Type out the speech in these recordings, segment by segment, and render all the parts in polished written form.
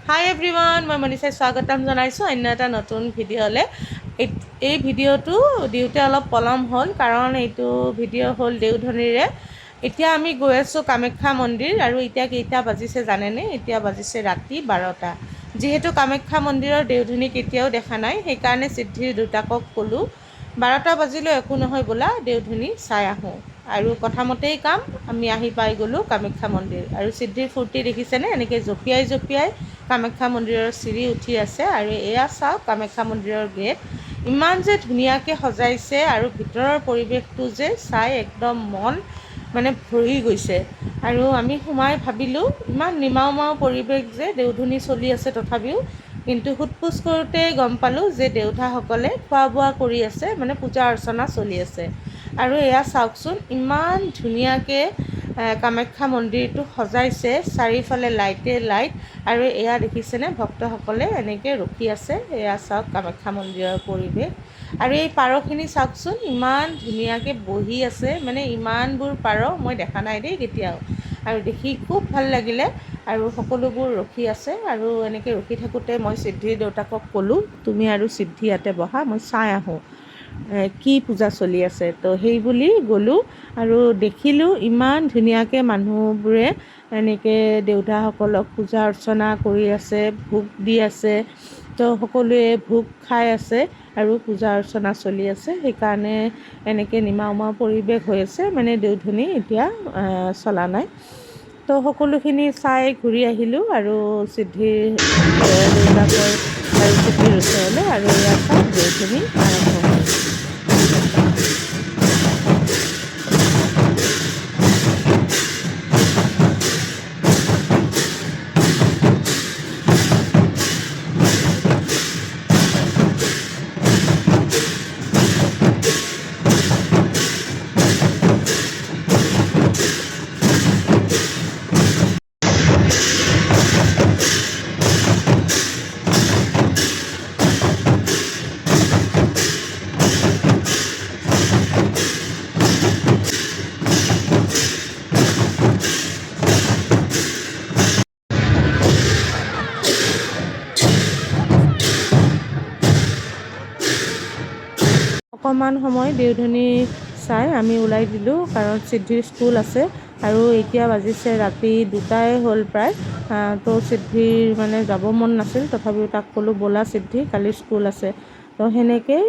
হাই everyone, মই মনীষাই স্বাগতম জনাইছোঁ অন্য এটা নতুন ভিডিঅ'লৈ। এই ভিডিঅ'টো দিওঁতে অলপ পলম হ'ল, কাৰণ এইটো ভিডিঅ' হ'ল দেওধনীৰে। এতিয়া আমি গৈ আছোঁ কামাখ্যা মন্দিৰ, আৰু এতিয়া কেইটা বাজিছে জানেনে? এতিয়া বাজিছে ৰাতি 12টা। যিহেতু কামাখ্যা মন্দিৰৰ দেওধনী কেতিয়াও দেখা নাই, সেইকাৰণে সিদ্ধিৰ দুটাকক ক'লোঁ 12টা বাজিলেও একো নহয়, বোলা দেওধনী চাই আহোঁ। আৰু কথামতেই কাম, আমি আহি পাই গ'লোঁ কামাখ্যা মন্দিৰ। আৰু সিদ্ধিৰ ফূৰ্তি দেখিছেনে? এনেকৈ জঁপিয়াই জঁপিয়াই কামাখ্যা মন্দিৰৰ চিৰি উঠি আছে। আৰু এয়া চাওক কামাখ্যা মন্দিৰৰ গেট, ইমান যে ধুনীয়াকৈ সজাইছে, আৰু ভিতৰৰ পৰিৱেশটো যে চাই একদম মন ভৰি গৈছে। আৰু আমি সোমাই ভাবিলোঁ ইমান নিমাওমাও পৰিৱেশ যে দেওধনী চলি আছে তথাপিও, কিন্তু সোধ-পোছ কৰোঁতেই গম পালোঁ যে দেউতাসকলে খোৱা বোৱা কৰি আছে, পূজা অৰ্চনা চলি আছে। আৰু এয়া চাওকচোন ইমান ধুনীয়াকৈ কামাখ্যা মন্দিৰটো সজাইছে, চাৰিওফালে লাইটে লাইট। আৰু এয়া দেখিছেনে, ভক্তসকলে এনেকৈ ৰখি আছে। এয়া চাওক কামাখ্যা মন্দিৰৰ পৰিৱেশ। আৰু এই পাৰখিনি চাওকচোন ইমান ধুনীয়াকৈ বহি আছে, ইমানবোৰ পাৰ মই দেখা নাই দেই কেতিয়াও। আৰু দেখি খুব ভাল লাগিলে। আৰু সকলোবোৰ ৰখি আছে। আৰু এনেকৈ ৰখি থাকোঁতে মই সিদ্ধিৰ দেউতাকক ক'লোঁ, তুমি আৰু সিদ্ধি ইয়াতে বহা, মই চাই আহোঁ কি পূজা চলি আছে। তো সেই বুলি গ'লোঁ আৰু দেখিলোঁ ইমান ধুনীয়াকৈ মানুহবোৰে এনেকৈ দেউতাসকলক পূজা অৰ্চনা কৰি আছে, ভোগ দি আছে। তো সকলোৱে ভোগ খাই আছে আৰু পূজা অৰ্চনা চলি আছে। সেইকাৰণে এনেকৈ নিমাওমাও পৰিৱেশ হৈ আছে, দেওধনী এতিয়া চলা নাই। তো সকলোখিনি চাই ঘূৰি আহিলোঁ আৰু সিদ্ধিৰ দেউতাকৰ আৰু সিদ্ধিৰ ওচৰলৈ। আৰু এয়া চাওক দেওধনী আৰম্ভ হ'ল। অকণমান সময় দেওধনী চাই আমি ওলাই দিলোঁ, কাৰণ সিদ্ধিৰ স্কুল আছে। আৰু এতিয়া বাজিছে ৰাতি 2টাই হ'ল প্ৰায়। তো সিদ্ধিৰ যাব মন নাছিল, তথাপিও তাক ক'লোঁ ব'লা সিদ্ধি, কালি স্কুল আছে। তো সেনেকৈয়ে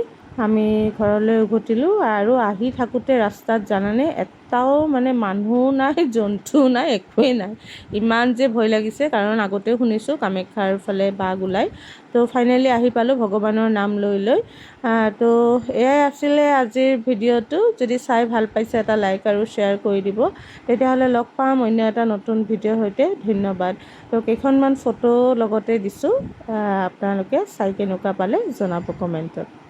আমি ঘৰলৈ উভতিলোঁ। আৰু আহি থাকোঁতে ৰাস্তাত জানানে, এটাও মানুহ নাই, জন্তু নাই, একোৱেই নাই। ইমান যে ভয় লাগিছে, কাৰণ আগতেও শুনিছোঁ কামাখ্যাৰ ফালে বাঘ ওলায়। তো ফাইনেলি আহি পালোঁ ভগৱানৰ নাম লৈ লৈ। তো এয়াই আছিলে আজিৰ ভিডিঅ'টো। যদি চাই ভাল পাইছে এটা লাইক আৰু শ্বেয়াৰ কৰি দিব। তেতিয়াহ'লে লগ পাম অন্য এটা নতুন ভিডিঅ'ৰ সৈতে। ধন্যবাদ। তো কেইখনমান ফটো লগতে দিছোঁ, আপোনালোকে চাই কেনেকুৱা পালে জনাব কমেণ্টত।